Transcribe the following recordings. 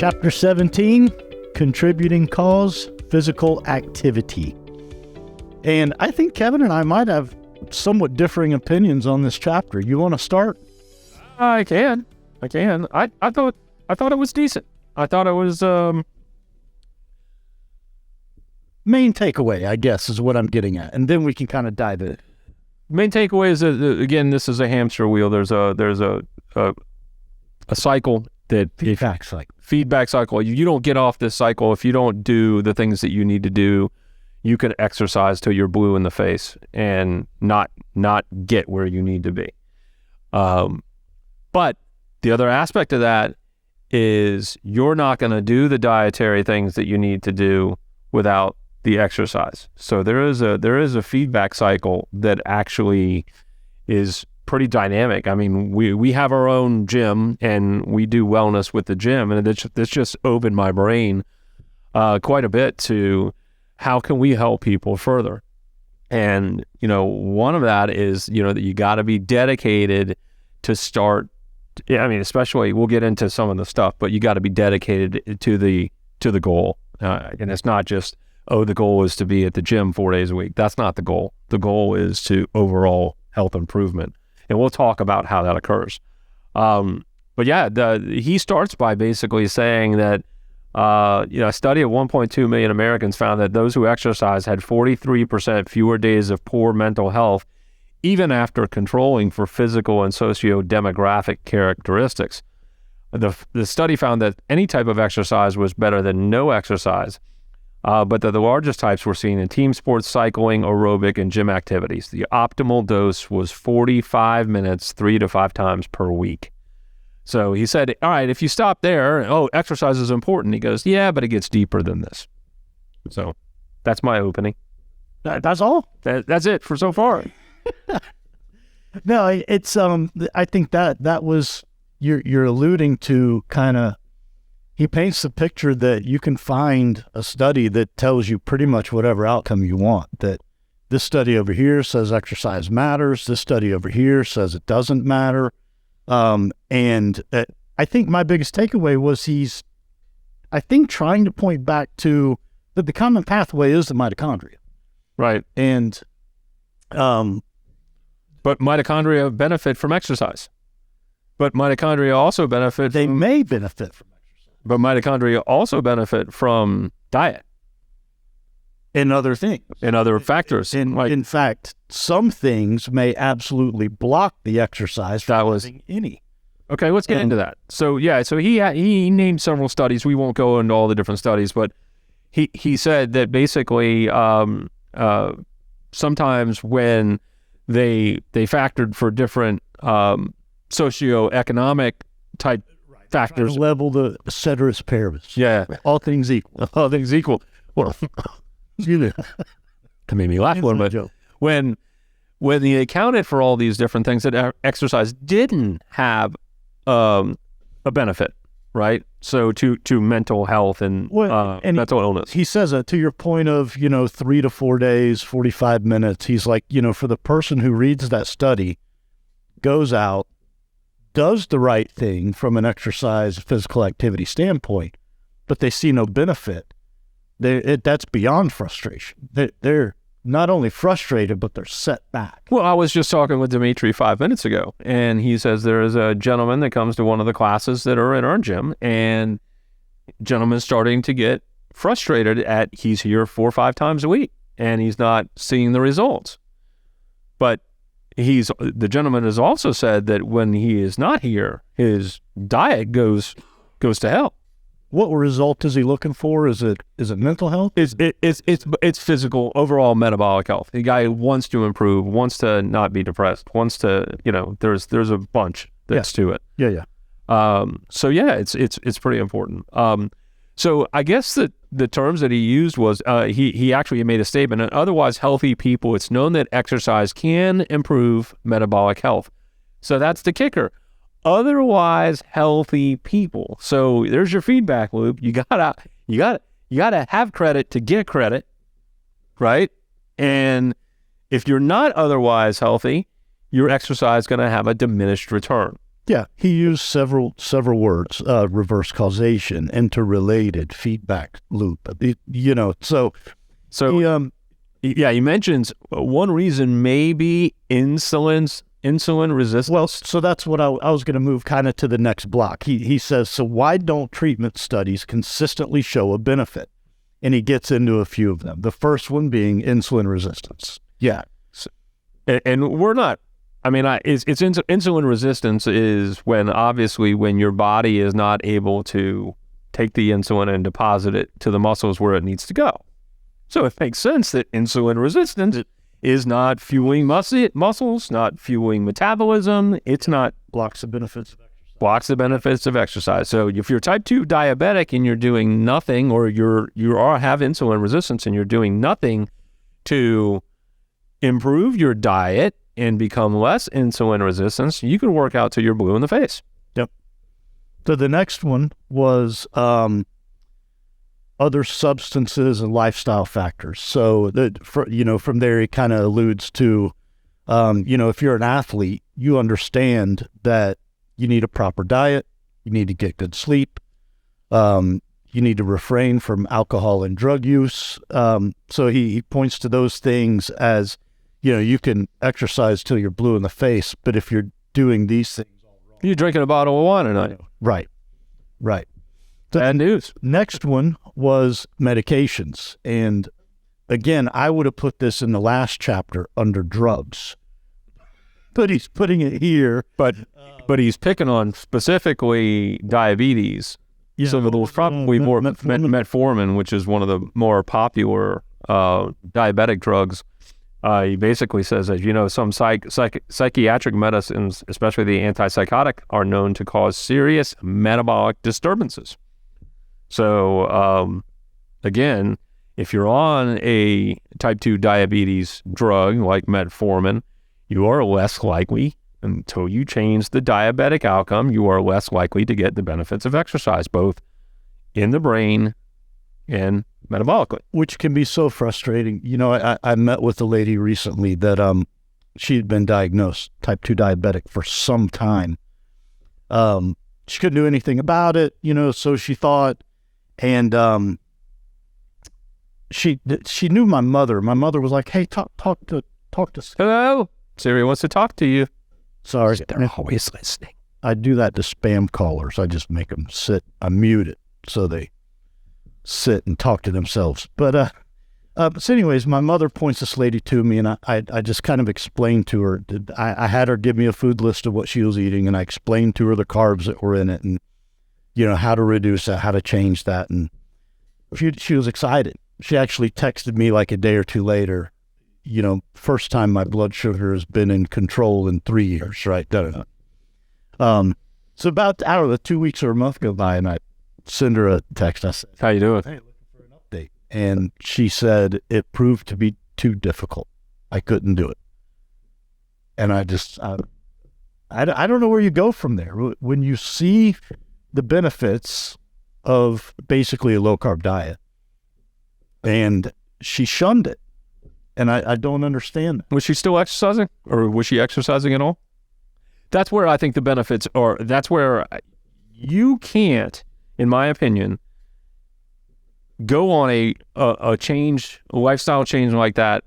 Chapter 17, Contributing Cause, Physical Activity. And I think Kevin and I might have somewhat differing opinions on this chapter. You want to start? I can. I thought it was decent. I thought it was Main takeaway, I guess, is what I'm getting at. And then we can kind of dive in. Main takeaway is that, again, this is a hamster wheel. There's a cycle that feedback cycle. You don't get off this cycle if you don't do the things that you need to do. You can exercise till you're blue in the face and not get where you need to be. But the other aspect of that is you're not going to do the dietary things that you need to do without the exercise. So there is a feedback cycle that actually is pretty dynamic. I mean, we have our own gym and we do wellness with the gym, and this just opened my brain quite a bit to how can we help people further. And one of that is that you got to be dedicated to start. I mean, especially we'll get into some of the stuff, but you got to be dedicated to the goal, and it's not just the goal is to be at the gym 4 days a week. That's not the goal. The goal is to overall health improvement. And we'll talk about how that occurs. But yeah, he starts by basically saying that, a study of 1.2 million Americans found that those who exercise had 43% fewer days of poor mental health, even after controlling for physical and socio-demographic characteristics. The study found that any type of exercise was better than no exercise, but that the largest types were seen in team sports, cycling, aerobic, and gym activities. The optimal dose was 45 minutes, 3 to 5 times per week. So he said, all right, if you stop there, exercise is important. He goes, yeah, but it gets deeper than this. So that's my opening. That's all? That's it for so far. No, it's, I think that was, you're alluding to kind of, he paints the picture that you can find a study that tells you pretty much whatever outcome you want. That this study over here says exercise matters. This study over here says it doesn't matter. And I think my biggest takeaway was he's trying to point back to that the common pathway is the mitochondria. Right. And, but mitochondria benefit from exercise. But mitochondria also benefit may benefit from exercise. But mitochondria also benefit from diet. And other things. And other factors. In fact, some things may absolutely block the exercise from having any. Okay, let's get into that. So he named several studies. We won't go into all the different studies, but he said that basically sometimes when they factored for different socioeconomic type factors. Level the ceteris paribus. Yeah. All things equal. All things equal. Well, that made me laugh a little bit. When they accounted for all these different things, that exercise didn't have a benefit, right? So to mental health and mental illness. He says that to your point of, 3 to 4 days, 45 minutes. He's like, for the person who reads that study, goes out, does the right thing from an exercise, physical activity standpoint, but they see no benefit. That's beyond frustration. They're not only frustrated, but they're set back. Well, I was just talking with Dimitri 5 minutes ago, and he says there is a gentleman that comes to one of the classes that are in our gym, and gentleman's starting to get frustrated at he's here 4 or 5 times a week, and he's not seeing the results. But the gentleman has also said that when he is not here, his diet goes to hell. What result is he looking for? Is it mental health? It's physical, overall metabolic health. The guy wants to improve, wants to not be depressed, wants to, there's a bunch that's to it. Yeah. So yeah, it's pretty important. So I guess that the terms that he used was, he actually made a statement, in otherwise healthy people, it's known that exercise can improve metabolic health. So that's the kicker. Otherwise healthy people. So there's your feedback loop. You gotta have credit to get credit, right? And if you're not otherwise healthy, your exercise is going to have a diminished return. Yeah, he used several words: reverse causation, interrelated, feedback loop. So So he, he mentions one reason maybe insulin resistance. well, so that's what I was going to move kind of to the next block. He says, so why don't treatment studies consistently show a benefit? And he gets into a few of them. The first one being insulin resistance. Yeah. And we're not. I mean, insulin resistance is when your body is not able to take the insulin and deposit it to the muscles where it needs to go. So it makes sense that insulin resistance is not fueling muscles, not fueling metabolism. It's not Blocks the benefits of exercise. blocks the benefits of exercise. So if you're type 2 diabetic and you're doing nothing, or you have insulin resistance and you're doing nothing to improve your diet and become less insulin resistant, you can work out till you're blue in the face. Yep. So the next one was other substances and lifestyle factors. So from there he kind of alludes to, if you're an athlete, you understand that you need a proper diet, you need to get good sleep, you need to refrain from alcohol and drug use. So he points to those things as, you can exercise till you're blue in the face, but if you're doing these things all wrong, You're drinking a bottle of wine a night. Right. Bad news. Next one was medications. And again, I would have put this in the last chapter under drugs, but he's putting it here. But he's picking on specifically diabetes. Yeah. So there was probably more metformin, which is one of the more popular diabetic drugs. He basically says that, some psychiatric medicines, especially the antipsychotic, are known to cause serious metabolic disturbances. So, again, if you're on a type 2 diabetes drug like metformin, you are less likely, until you change the diabetic outcome, you are less likely to get the benefits of exercise, both in the brain and metabolically. Which can be so frustrating. I met with a lady recently that she had been diagnosed type 2 diabetic for some time. She couldn't do anything about it, so she thought. And she knew my mother. My mother was like, "Hey, talk to. Hello, Siri wants to talk to you." Sorry, They're always listening. I do that to spam callers. I just make them sit. I mute it so they sit and talk to themselves. But so anyways, my mother points this lady to me, and I just kind of explained to her. I had her give me a food list of what she was eating, and I explained to her the carbs that were in it, and how to reduce that, how to change that. And she was excited. She actually texted me like a day or two later, first time my blood sugar has been in control in 3 years, right? So about, 2 weeks or a month go by, and I send her a text. I said, "How you doing?" "Hey, looking for an update." And she said it proved to be too difficult. I couldn't do it. And I don't know where you go from there. When you see the benefits of basically a low-carb diet, and she shunned it. And I don't understand that. Was she still exercising, or was she exercising at all? That's where I think the benefits are. That's where you can't, in my opinion, go on a lifestyle change like that,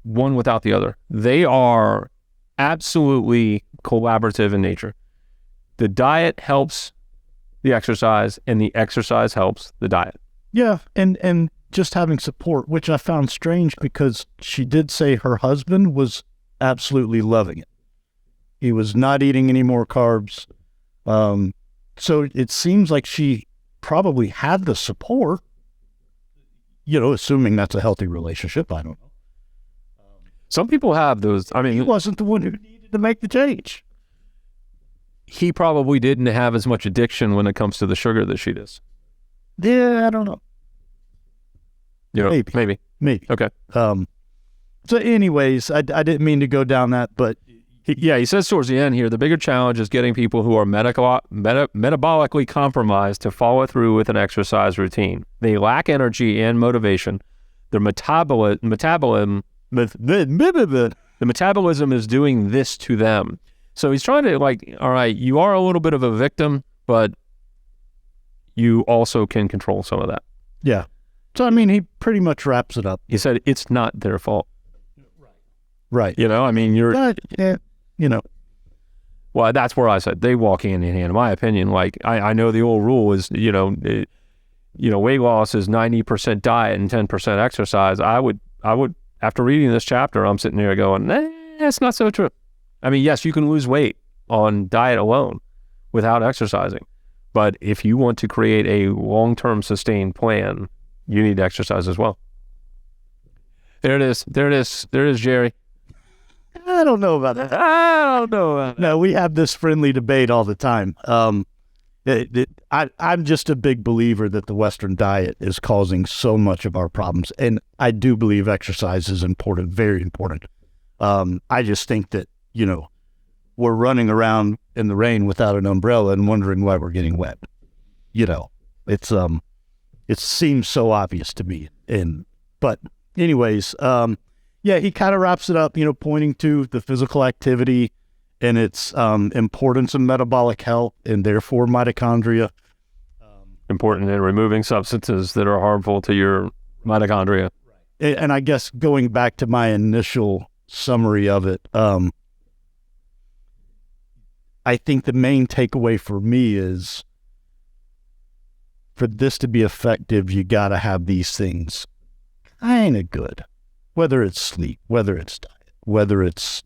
one without the other. They are absolutely collaborative in nature. The diet helps the exercise, and the exercise helps the diet. Yeah, and just having support, which I found strange because she did say her husband was absolutely loving it. He was not eating any more carbs. So it seems like she probably had the support, assuming that's a healthy relationship. I don't know. Some people have those. I mean, He wasn't the one who needed to make the change. He probably didn't have as much addiction when it comes to the sugar that she does. Yeah, I don't know. Maybe. Okay. So anyways, I didn't mean to go down that, but He says towards the end here, the bigger challenge is getting people who are metabolically compromised to follow through with an exercise routine. They lack energy and motivation. Their metabolism is doing this to them. So he's trying to like, all right, you are a little bit of a victim, but you also can control some of that. Yeah. So, I mean, he pretty much wraps it up. He said it's not their fault. Right. You know, I mean, But, yeah, you know, well, that's where I said they walk hand in hand. In my opinion, like I know the old rule is, weight loss is 90% diet and 10% exercise. I would, after reading this chapter, I'm sitting there going, it's not so true. I mean, yes, you can lose weight on diet alone without exercising. But if you want to create a long-term sustained plan, you need to exercise as well. There it is, Jerry. I don't know about that. I don't know. No, we have this friendly debate all the time. I'm just a big believer that the Western diet is causing so much of our problems. And I do believe exercise is important, very important. I just think that, we're running around in the rain without an umbrella and wondering why we're getting wet. It seems so obvious to me. But anyways, he kind of wraps it up, pointing to the physical activity and its importance in metabolic health and therefore mitochondria. Important in removing substances that are harmful to your mitochondria. And I guess going back to my initial summary of it, I think the main takeaway for me is for this to be effective, you got to have these things kind of good, whether it's sleep, whether it's diet, whether it's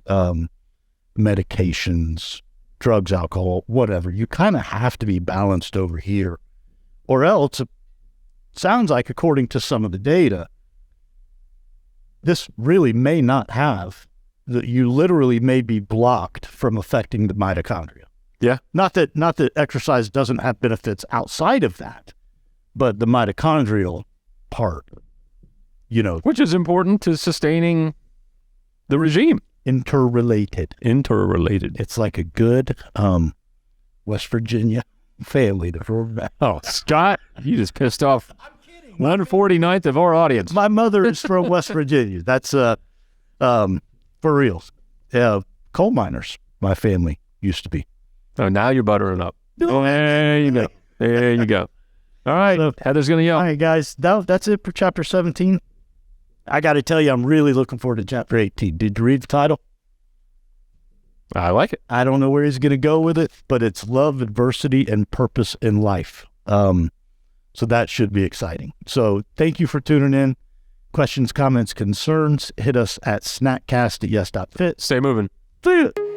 medications, drugs, alcohol, whatever. You kind of have to be balanced over here, or else it sounds like, according to some of the data, this really may not have, that you literally may be blocked from affecting the mitochondria. Yeah. Not that exercise doesn't have benefits outside of that, but the mitochondrial part, which is important to sustaining the regime. Interrelated. It's like a good West Virginia family. Oh, Scott, you just pissed off 149th of our audience. My mother is from West Virginia. That's for real. Yeah, coal miners, my family used to be. Oh, now you're buttering up. Oh, there you go. There you go. All right, so, Heather's going to yell. All right, guys, that's it for Chapter 17. I got to tell you, I'm really looking forward to Chapter 18. Did you read the title? I like it. I don't know where he's going to go with it, but it's love, adversity, and purpose in life. So that should be exciting. So thank you for tuning in. Questions, comments, concerns, hit us at snackcast@yes.fit. Stay moving. See you.